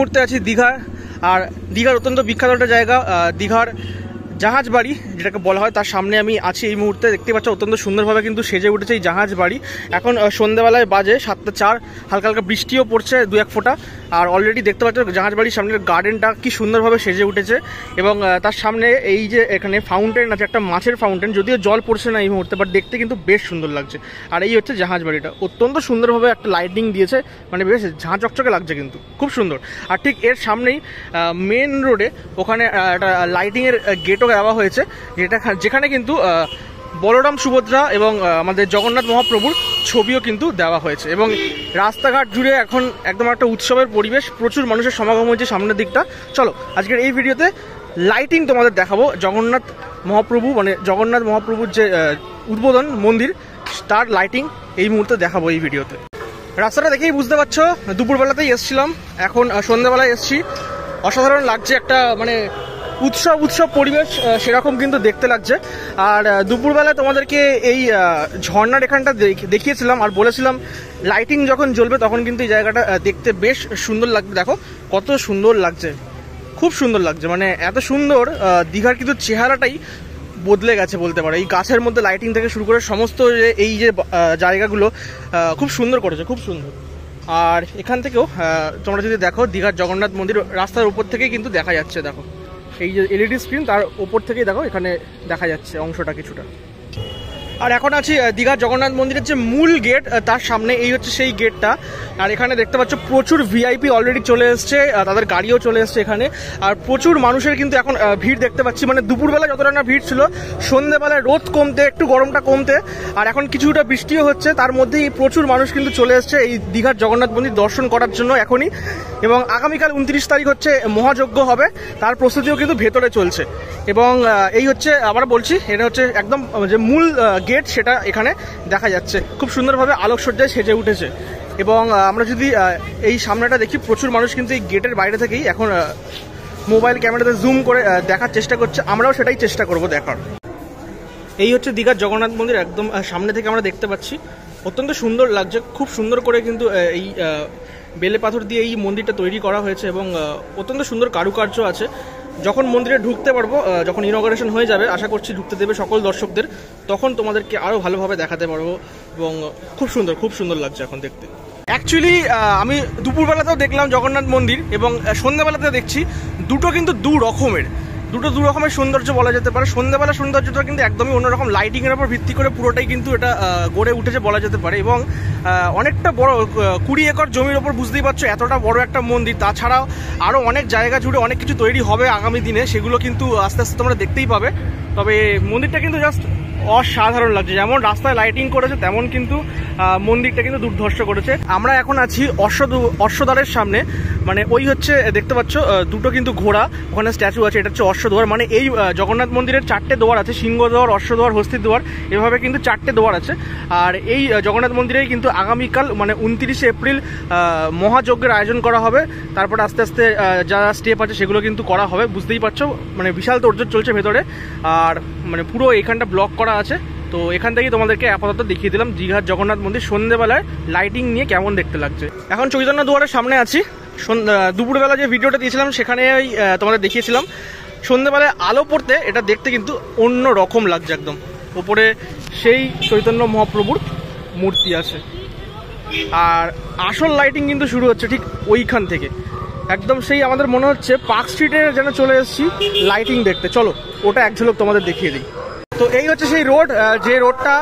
মুহূর্তে আছি দীঘা। আর দীঘার অত্যন্ত বিখ্যাত একটা জায়গা দীঘার জাহাজ বাড়ি যেটাকে বলা হয়, তার সামনে আমি আছি এই মুহূর্তে। দেখতে পাচ্ছ অত্যন্ত সুন্দরভাবে কিন্তু সেজে উঠেছে এই জাহাজ বাড়ি। এখন সন্ধ্যাবেলায় বাজে 7:04, হালকা হালকা বৃষ্টিও পড়ছে 2-1 ফোঁটা। আর অলরেডি দেখতে পাচ্ছ জাহাজ বাড়ির সামনের গার্ডেনটা কি সুন্দরভাবে সেজে উঠেছে। এবং তার সামনে এই যে এখানে ফাউন্টেন আছে, একটা মাছের ফাউন্টেন, যদিও জল পড়ছে না এই মুহূর্তে, বাট দেখতে কিন্তু বেশ সুন্দর লাগছে। আর এই হচ্ছে জাহাজ বাড়িটা, অত্যন্ত সুন্দরভাবে একটা লাইটিং দিয়েছে, মানে বেশ ঝাঁ চকচকে লাগছে কিন্তু খুব সুন্দর। আর ঠিক এর সামনেই মেন রোডে ওখানে একটা লাইটিংয়ের গেটও দেওয়া হয়েছে, যেখানে কিন্তু বলরাম সুভদ্রা এবং আমাদের জগন্নাথ মহাপ্রভুর ছবিও কিন্তু দেওয়া হয়েছে। এবং রাস্তাঘাট জুড়ে এখন একদম একটা উৎসবের পরিবেশ, প্রচুর মানুষের সমাগম হয়েছে সামনের দিকটা। চলো আজকের এই ভিডিওতে লাইটিং তোমাদের দেখাবো জগন্নাথ মহাপ্রভুর যে উদ্বোধন মন্দির, তার লাইটিং এই মুহূর্তে দেখাবো এই ভিডিওতে। রাস্তাটা দেখেই বুঝতে পারছো দুপুরবেলাতেই এসছিলাম, এখন সন্ধ্যাবেলায় এসছি। অসাধারণ লাগছে, একটা মানে উৎসব পরিবেশ সেরকম কিন্তু দেখতে লাগছে। আর দুপুরবেলায় তোমাদেরকে এই ঝর্ণার এখানটা দেখিয়েছিলাম আর বলেছিলাম লাইটিং যখন জ্বলবে তখন কিন্তু এই জায়গাটা দেখতে বেশ সুন্দর লাগবে। দেখো কত সুন্দর লাগছে, খুব সুন্দর লাগছে, মানে এত সুন্দর। দীঘার কিন্তু চেহারাটাই বদলে গেছে বলতে পারো। এই গাছের মধ্যে লাইটিং থেকে শুরু করে সমস্ত এই যে জায়গাগুলো খুব সুন্দর করেছে, খুব সুন্দর। আর এখান থেকেও তোমরা যদি দেখো দীঘার জগন্নাথ মন্দির রাস্তার উপর থেকেই কিন্তু দেখা যাচ্ছে। দেখো এই যে এলইডি স্ক্রিন, তার ওপর থেকেই দেখো এখানে দেখা যাচ্ছে অংশটা কিছুটা। আর এখন আছি দীঘার জগন্নাথ মন্দিরের যে মূল গেট, তার সামনে। এই হচ্ছে সেই গেটটা। আর এখানে দেখতে পাচ্ছ প্রচুর ভিআইপি অলরেডি চলে এসছে, তাদের গাড়িও চলে এসছে এখানে। আর প্রচুর মানুষের কিন্তু এখন ভিড় দেখতে পাচ্ছি, মানে দুপুরবেলা যতটা না ভিড় ছিল, সন্ধ্যেবেলায় রোদ কমতে, একটু গরমটা কমতে, আর এখন কিছুটা বৃষ্টিও হচ্ছে, তার মধ্যেই প্রচুর মানুষ কিন্তু চলে এসছে এই দীঘার জগন্নাথ মন্দির দর্শন করার জন্য এখনই। এবং আগামীকাল 29 তারিখ হচ্ছে মহাযজ্ঞ হবে, তার প্রস্তুতিও কিন্তু ভেতরে চলছে। এবং এই হচ্ছে, আবার বলছি, এটা হচ্ছে একদম যে মূল গেট, সেটা এখানে দেখা যাচ্ছে। খুব সুন্দরভাবে আলোকসজ্জায় সেজে উঠেছে। এবং আমরা যদি এই সামনেটা দেখি, প্রচুর মানুষ কিন্তু এই গেটের বাইরে থেকেই এখন মোবাইল ক্যামেরাতে জুম করে দেখার চেষ্টা করছে। আমরাও সেটাই চেষ্টা করব দেখার। এই হচ্ছে দীঘার জগন্নাথ মন্দির, একদম সামনে থেকে আমরা দেখতে পাচ্ছি। অত্যন্ত সুন্দর লাগছে, খুব সুন্দর করে কিন্তু এই বেলে পাথর দিয়ে এই মন্দিরটা তৈরি করা হয়েছে এবং অত্যন্ত সুন্দর কারুকার্য আছে। যখন মন্দিরে ঢুকতে পারবো, যখন ইনঅগারেশন হয়ে যাবে, আশা করছি ঢুকতে দেবে সকল দর্শকদের, তখন তোমাদেরকে আরও ভালোভাবে দেখাতে পারবো। এবং খুব সুন্দর লাগছে এখন দেখতে। অ্যাকচুয়ালি আমি দুপুরবেলাতেও দেখলাম জগন্নাথ মন্দির এবং সন্ধ্যাবেলাতেও দেখছি, দুটো কিন্তু দু রকমের সৌন্দর্য বলা যেতে পারে। সন্ধ্যাবেলা সৌন্দর্যটা কিন্তু একদমই অন্যরকম, লাইটিংয়ের উপর ভিত্তি করে পুরোটাই কিন্তু এটা গড়ে উঠেছে বলা যেতে পারে। এবং অনেকটা বড়, 20 একর জমির ওপর, বুঝতেই পারছো এতটা বড় একটা মন্দির। তাছাড়াও আরও অনেক জায়গা জুড়ে অনেক কিছু তৈরি হবে আগামী দিনে, সেগুলো কিন্তু আস্তে আস্তে তোমরা দেখতেই পাবে। তবে মন্দিরটা কিন্তু জাস্ট অসাধারণ লাগছে, যেমন রাস্তায় লাইটিং করেছে তেমন কিন্তু মন্দিরটা কিন্তু দুর্ধর্ষ করেছে। আমরা এখন আছি অশ্বদ্বারের সামনে, মানে ওই হচ্ছে দেখতে পাচ্ছ দুটো কিন্তু ঘোড়া, ওখানে স্ট্যাচু আছে, এটা হচ্ছে অশ্বদ্বার। মানে এই জগন্নাথ মন্দিরের 4টে দুয়ার আছে, সিংহদ্বার, অশ্বদ্বার, হস্তির দুয়ার, এভাবে কিন্তু 4টে দুয়ার আছে। আর এই জগন্নাথ মন্দিরেই কিন্তু আগামীকাল মানে 29 এপ্রিল মহাযজ্ঞের আয়োজন করা হবে। তারপরে আস্তে আস্তে যা স্টেপ আছে সেগুলো কিন্তু করা হবে। বুঝতেই পারছো মানে বিশাল তোড়জোড় চলছে ভেতরে, আর মানে পুরো এইখানটা ব্লক করা আছে। তো এখান থেকেই তোমাদেরকে আপাতত দেখিয়ে দিলাম দীঘার জগন্নাথ মন্দির সন্ধ্যেবেলায় লাইটিং নিয়ে কেমন দেখতে লাগছে। এখন চৈতন্য দুয়ারের সামনে আছি। দুপুরবেলা যে ভিডিওটা দিয়েছিলাম সেখানেই তোমাদের দেখিয়েছিলাম, সন্ধ্যেবেলায় আলো পড়তে এটা দেখতে কিন্তু অন্য রকম লাগছে। একদম ওপরে সেই চৈতন্য মহাপ্রভুর মূর্তি আছে, আর আসল লাইটিং কিন্তু শুরু হচ্ছে ঠিক ওইখান থেকে। একদম সেই আমাদের মনে হচ্ছে পার্ক স্ট্রিটে যেন চলে এসেছি লাইটিং দেখতে। চলো ওটা এক ঝলক তোমাদের দেখিয়ে দিই। তো এই হচ্ছে সেই রোড, যে রোডটা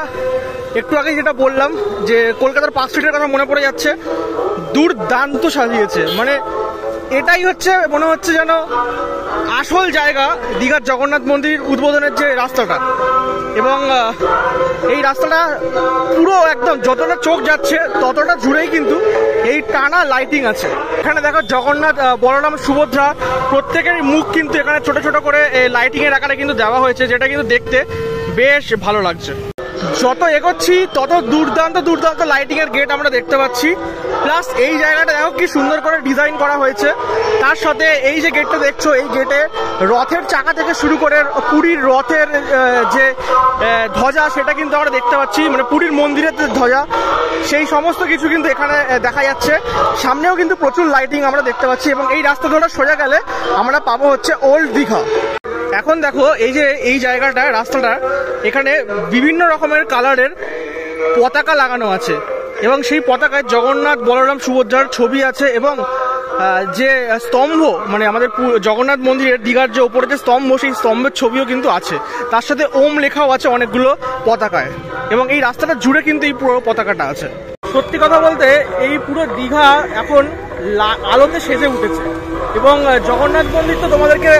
একটু আগে যেটা বললাম যে কলকাতার পার্ক স্ট্রিটের কথা মনে পড়ে যাচ্ছে। দুর্দান্ত সাজিয়েছে, মানে এটাই হচ্ছে মনে হচ্ছে যেন আসল জায়গা দীঘার জগন্নাথ মন্দির উদ্বোধনের যে রাস্তাটা। এবং এই রাস্তাটা পুরো একদম যতটা চোখ যাচ্ছে ততটা জুড়েই কিন্তু এই টানা লাইটিং আছে। এখানে দেখো জগন্নাথ, বলরাম, সুভদ্রা প্রত্যেকেরই মুখ কিন্তু এখানে ছোট ছোট করে লাইটিংয়ের আকারে কিন্তু দেওয়া হয়েছে, যেটা কিন্তু দেখতে বেশ ভালো লাগছে। যত এগোচ্ছি তত দুর্দান্ত দুর্দান্ত লাইটিং এর গেট আমরা দেখতে পাচ্ছি। প্লাস এই জায়গাটা দেখো কি সুন্দর করে ডিজাইন করা হয়েছে। তার সাথে এই যে গেটটা দেখছো, এই গেটে রথের চাকা থেকে শুরু করে পুরীর রথের যে ধ্বজা সেটা কিন্তু আমরা দেখতে পাচ্ছি, মানে পুরীর মন্দিরের ধ্বজা, সেই সমস্ত কিছু কিন্তু এখানে দেখা যাচ্ছে। সামনেও কিন্তু প্রচুর লাইটিং আমরা দেখতে পাচ্ছি এবং এই রাস্তা ধরে সোজা গেলে আমরা পাবো হচ্ছে ওল্ড দীঘা। এখন দেখো এই যে এই জায়গাটা, রাস্তাটা, এখানে বিভিন্ন রকমের কালারের পতাকা লাগানো আছে এবং সেই পতাকায় জগন্নাথ, বলরাম, সুভদ্রার ছবি আছে এবং যে স্তম্ভ, মানে আমাদের জগন্নাথ মন্দিরের দীঘার যে ওপরে যে স্তম্ভ, সেই স্তম্ভের ছবিও কিন্তু আছে। তার সাথে ওম লেখাও আছে অনেকগুলো পতাকায় এবং এই রাস্তাটা জুড়ে কিন্তু এই পুরো পতাকাটা আছে। সত্যি কথা বলতে এই পুরো দীঘা এখন আলোতে সেজে উঠেছে এবং জগন্নাথ মন্দির তো তোমাদেরকে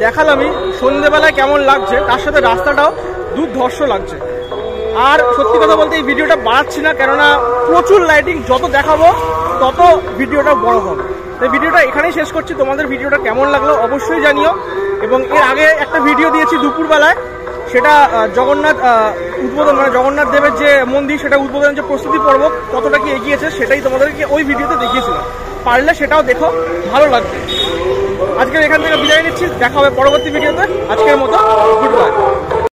দেখালামই সন্ধ্যেবেলায় কেমন লাগছে, তার সাথে রাস্তাটাও দুর্ধর্ষ লাগছে। আর সত্যি কথা বলতে এই ভিডিওটা বাড়াচ্ছি না, কেননা প্রচুর লাইটিং, যত দেখাবো তত ভিডিওটা বড় হবে। তাই ভিডিওটা এখানেই শেষ করছি। তোমাদের ভিডিওটা কেমন লাগলো অবশ্যই জানিও। এবং এর আগে একটা ভিডিও দিয়েছি দুপুরবেলায়, সেটা জগন্নাথ উদ্বোধন, মানে জগন্নাথ দেবের যে মন্দির সেটা উদ্বোধনের যে প্রস্তুতি পর্ব কতটা কি এগিয়েছে সেটাই তোমাদেরকে ওই ভিডিওতে দেখিয়েছিলাম। পারলে সেটাও দেখো, ভালো লাগবে। আজকের এখান থেকে বিদায় নিচ্ছি, দেখা হবে পরবর্তী ভিডিওতে। আজকের মতো গুড বাই।